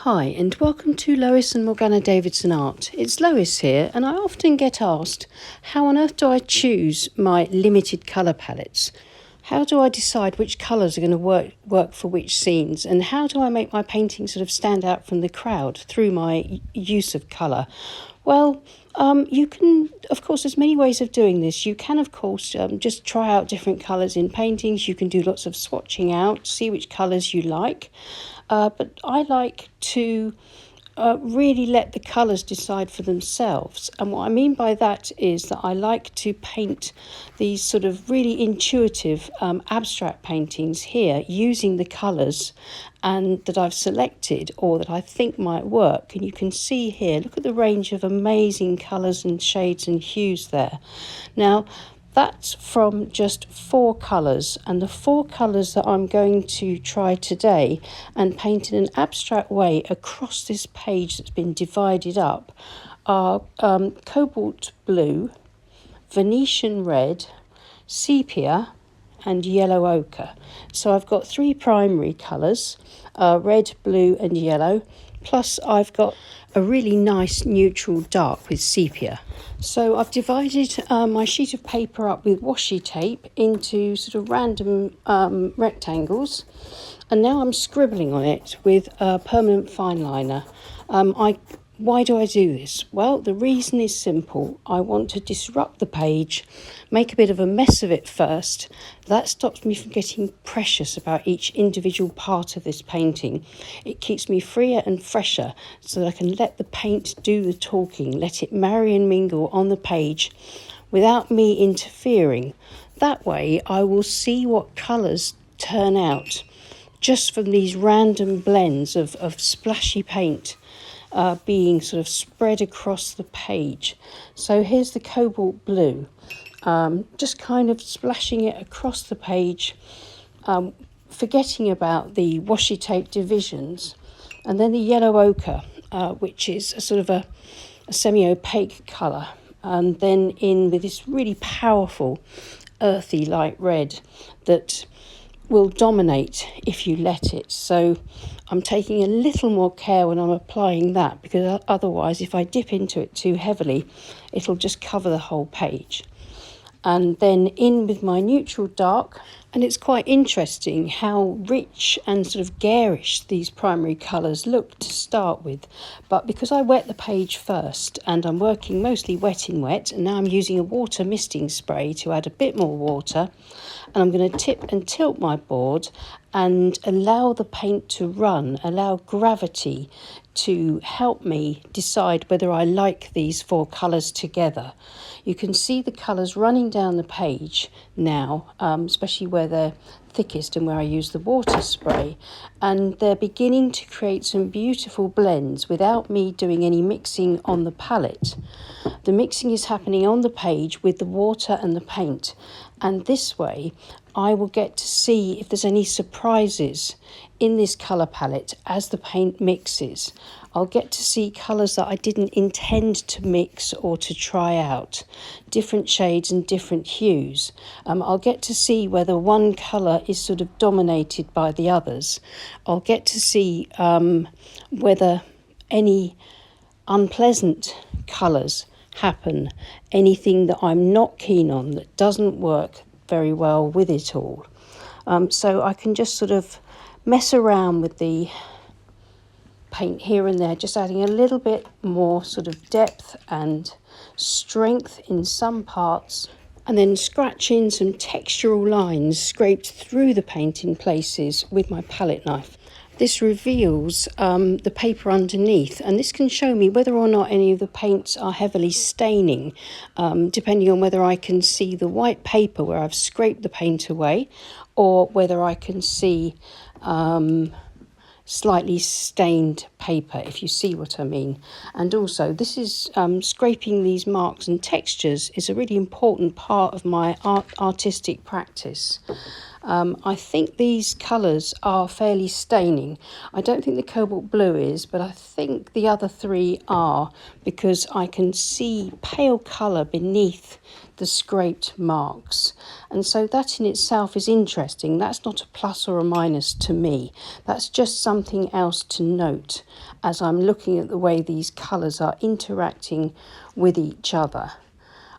Hi and welcome to Lois and Morgana Davidson Art. It's Lois here, and I often get asked, how on earth do I choose my limited colour palettes? How do I decide which colours are going to work for which scenes? And how do I make my painting sort of stand out from the crowd through my use of colour? Well, you can, of course, there's many ways of doing this. You can, of course, just try out different colours in paintings. You can do lots of swatching out, see which colours you like. But I like to really let the colours decide for themselves. And what I mean by that is that I like to paint these sort of really intuitive abstract paintings here using the colours and that I've selected or that I think might work. And you can see here, look at the range of amazing colours and shades and hues there. Now, that's from just 4 colours, and the 4 colours that I'm going to try today and paint in an abstract way across this page that's been divided up are cobalt blue, Venetian red, sepia and yellow ochre. So I've got 3 primary colours, red, blue and yellow, plus I've got a really nice neutral dark with sepia. So I've divided my sheet of paper up with washi tape into sort of random rectangles, and now I'm scribbling on it with a permanent fine liner. Why do I do this? Well, the reason is simple. I want to disrupt the page, make a bit of a mess of it first. That stops me from getting precious about each individual part of this painting. It keeps me freer and fresher so that I can let the paint do the talking, let it marry and mingle on the page without me interfering. That way I will see what colours turn out just from these random blends of splashy paint being sort of spread across the page. So here's the cobalt blue, just kind of splashing it across the page, forgetting about the washi tape divisions, and then the yellow ochre, which is a sort of a semi-opaque colour, and then in with this really powerful earthy light red that will dominate if you let it. So I'm taking a little more care when I'm applying that, because otherwise if I dip into it too heavily it'll just cover the whole page. And then in with my neutral dark, and it's quite interesting how rich and sort of garish these primary colours look to start with, but because I wet the page first and I'm working mostly wet in wet, and now I'm using a water misting spray to add a bit more water, and I'm going to tip and tilt my board and allow the paint to run, allow gravity to help me decide whether I like these 4 colours together. You can see the colours running down the page now, especially where they're thickest and where I use the water spray, and they're beginning to create some beautiful blends without me doing any mixing on the palette. The mixing is happening on the page with the water and the paint, and this way I will get to see if there's any surprises in this colour palette as the paint mixes. I'll get to see colours that I didn't intend to mix or to try out, different shades and different hues. I'll get to see whether one colour is sort of dominated by the others. I'll get to see whether any unpleasant colours happen, anything that I'm not keen on that doesn't work very well with it all. So I can just sort of mess around with the paint here and there, just adding a little bit more sort of depth and strength in some parts, and then scratch in some textural lines scraped through the paint in places with my palette knife. This reveals the paper underneath, and this can show me whether or not any of the paints are heavily staining, depending on whether I can see the white paper where I've scraped the paint away, or whether I can see slightly stained paper, if you see what I mean. And also this is scraping these marks and textures is a really important part of my artistic practice. I think these colours are fairly staining. I don't think the cobalt blue is, but I think the other three are, because I can see pale colour beneath the scraped marks. And so that in itself is interesting. That's not a plus or a minus to me. That's just something else to note as I'm looking at the way these colours are interacting with each other.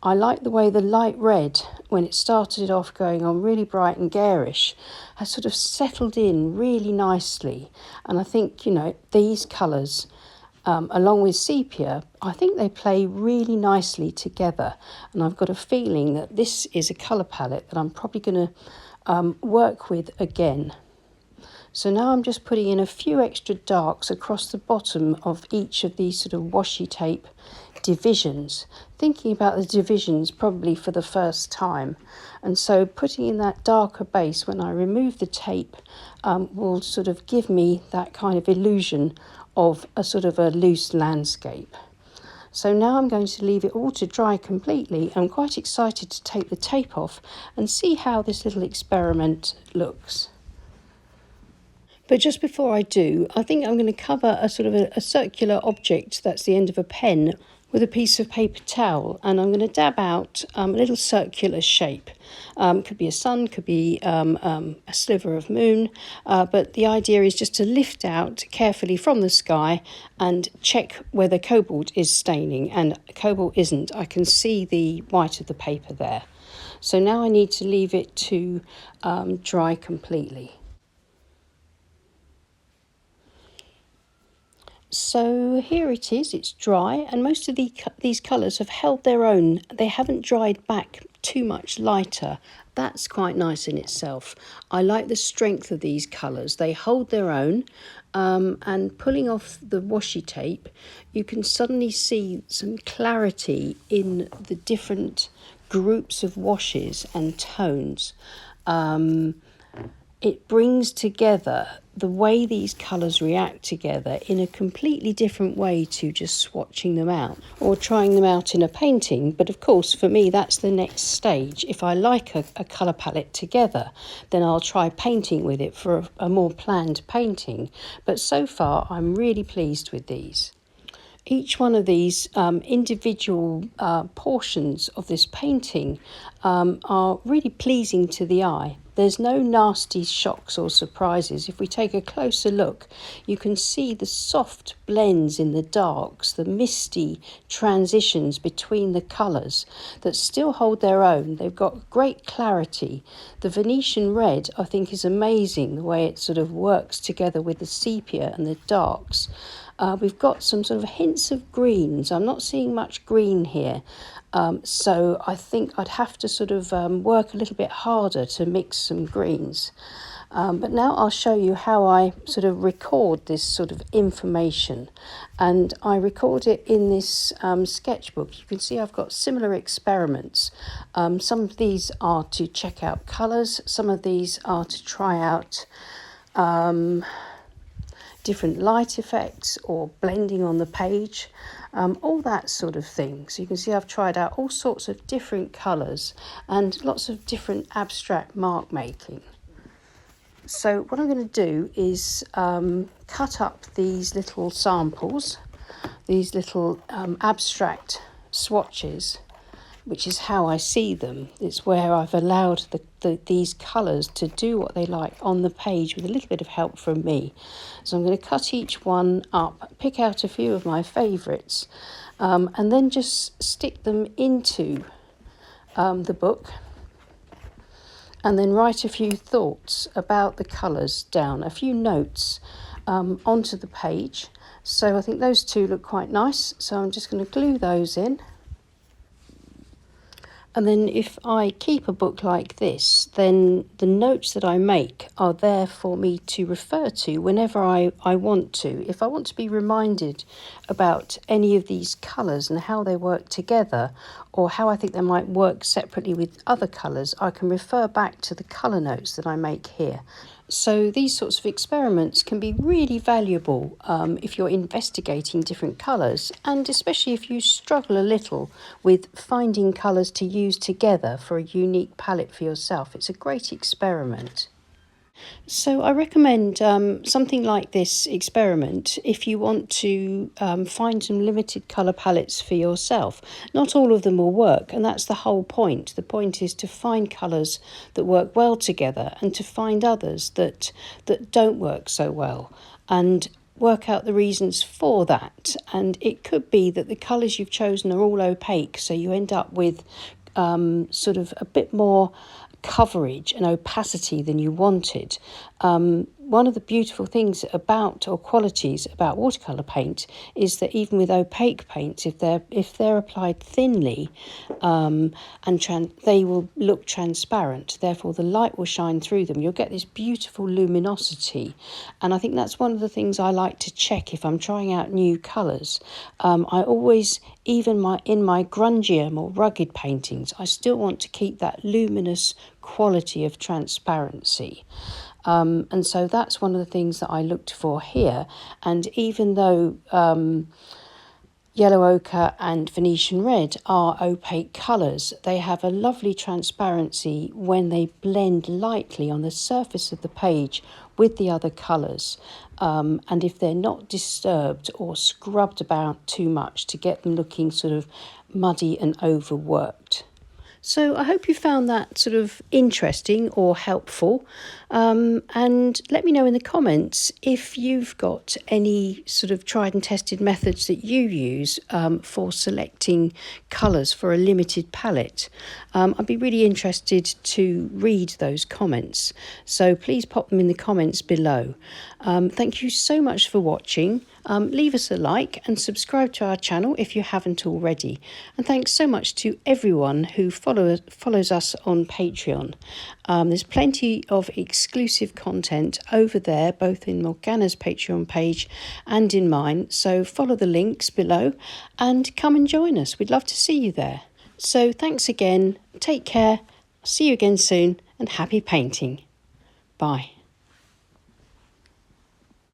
I like the way the light red, when it started off going on really bright and garish, has sort of settled in really nicely. And I think, you know, these colours, along with sepia, I think they play really nicely together. And I've got a feeling that this is a colour palette that I'm probably going to work with again. So now I'm just putting in a few extra darks across the bottom of each of these sort of washi tape divisions, thinking about the divisions probably for the first time. And so putting in that darker base when I remove the tape will sort of give me that kind of illusion of a sort of a loose landscape. So now I'm going to leave it all to dry completely. I'm quite excited to take the tape off and see how this little experiment looks. But just before I do, I think I'm going to cover a sort of a circular object that's the end of a pen with a piece of paper towel, and I'm going to dab out a little circular shape. Could be a sun, could be a sliver of moon, but the idea is just to lift out carefully from the sky and check whether cobalt is staining, and cobalt isn't. I can see the white of the paper there. So now I need to leave it to dry completely. So here it is, it's dry, and most of these colours have held their own. They haven't dried back too much lighter. That's quite nice in itself. I like the strength of these colours. They hold their own, and pulling off the washi tape, you can suddenly see some clarity in the different groups of washes and tones. It brings together the way these colours react together in a completely different way to just swatching them out or trying them out in a painting. But of course, for me, that's the next stage. If I like a colour palette together, then I'll try painting with it for a more planned painting. But so far, I'm really pleased with these. Each one of these individual portions of this painting are really pleasing to the eye. There's no nasty shocks or surprises. If we take a closer look, you can see the soft blends in the darks, the misty transitions between the colours that still hold their own. They've got great clarity. The Venetian red, I think, is amazing, the way it sort of works together with the sepia and the darks. We've got some sort of hints of greens. I'm not seeing much green here. So I think I'd have to sort of work a little bit harder to mix some greens. But now I'll show you how I sort of record this sort of information. And I record it in this sketchbook. You can see I've got similar experiments. Some of these are to check out colours. Some of these are to try out different light effects or blending on the page, all that sort of thing. So you can see I've tried out all sorts of different colours and lots of different abstract mark making. So what I'm going to do is cut up these little samples, these little abstract swatches, which is how I see them. It's where I've allowed these colours to do what they like on the page with a little bit of help from me. So I'm going to cut each one up, pick out a few of my favourites, and then just stick them into the book, and then write a few thoughts about the colours down, a few notes onto the page. So I think those two look quite nice, so I'm just going to glue those in. And then if I keep a book like this, then the notes that I make are there for me to refer to whenever I want to. If I want to be reminded about any of these colours and how they work together, or how I think they might work separately with other colours, I can refer back to the colour notes that I make here. So these sorts of experiments can be really valuable if you're investigating different colours, and especially if you struggle a little with finding colours to use together for a unique palette for yourself. It's a great experiment. So I recommend something like this experiment if you want to find some limited colour palettes for yourself. Not all of them will work, and that's the whole point. The point is to find colours that work well together and to find others that don't work so well, and work out the reasons for that. And it could be that the colours you've chosen are all opaque, so you end up with sort of a bit more coverage and opacity than you wanted. One of the beautiful things about, or qualities about, watercolour paint is that even with opaque paints, if they're applied thinly, they will look transparent. Therefore, the light will shine through them. You'll get this beautiful luminosity, and I think that's one of the things I like to check if I'm trying out new colours. I always, even in my grungier, more rugged paintings, I still want to keep that luminous quality of transparency. And so that's one of the things that I looked for here. And even though yellow ochre and Venetian red are opaque colours, they have a lovely transparency when they blend lightly on the surface of the page with the other colours. And if they're not disturbed or scrubbed about too much to get them looking sort of muddy and overworked. So I hope you found that sort of interesting or helpful. And let me know in the comments if you've got any sort of tried and tested methods that you use for selecting colours for a limited palette. I'd be really interested to read those comments. So please pop them in the comments below. Thank you so much for watching. Leave us a like and subscribe to our channel if you haven't already. And thanks so much to everyone who follows us on Patreon. There's plenty of exclusive content over there, both in Morgana's Patreon page and in mine. So follow the links below and come and join us. We'd love to see you there. So thanks again. Take care. See you again soon, and happy painting. Bye.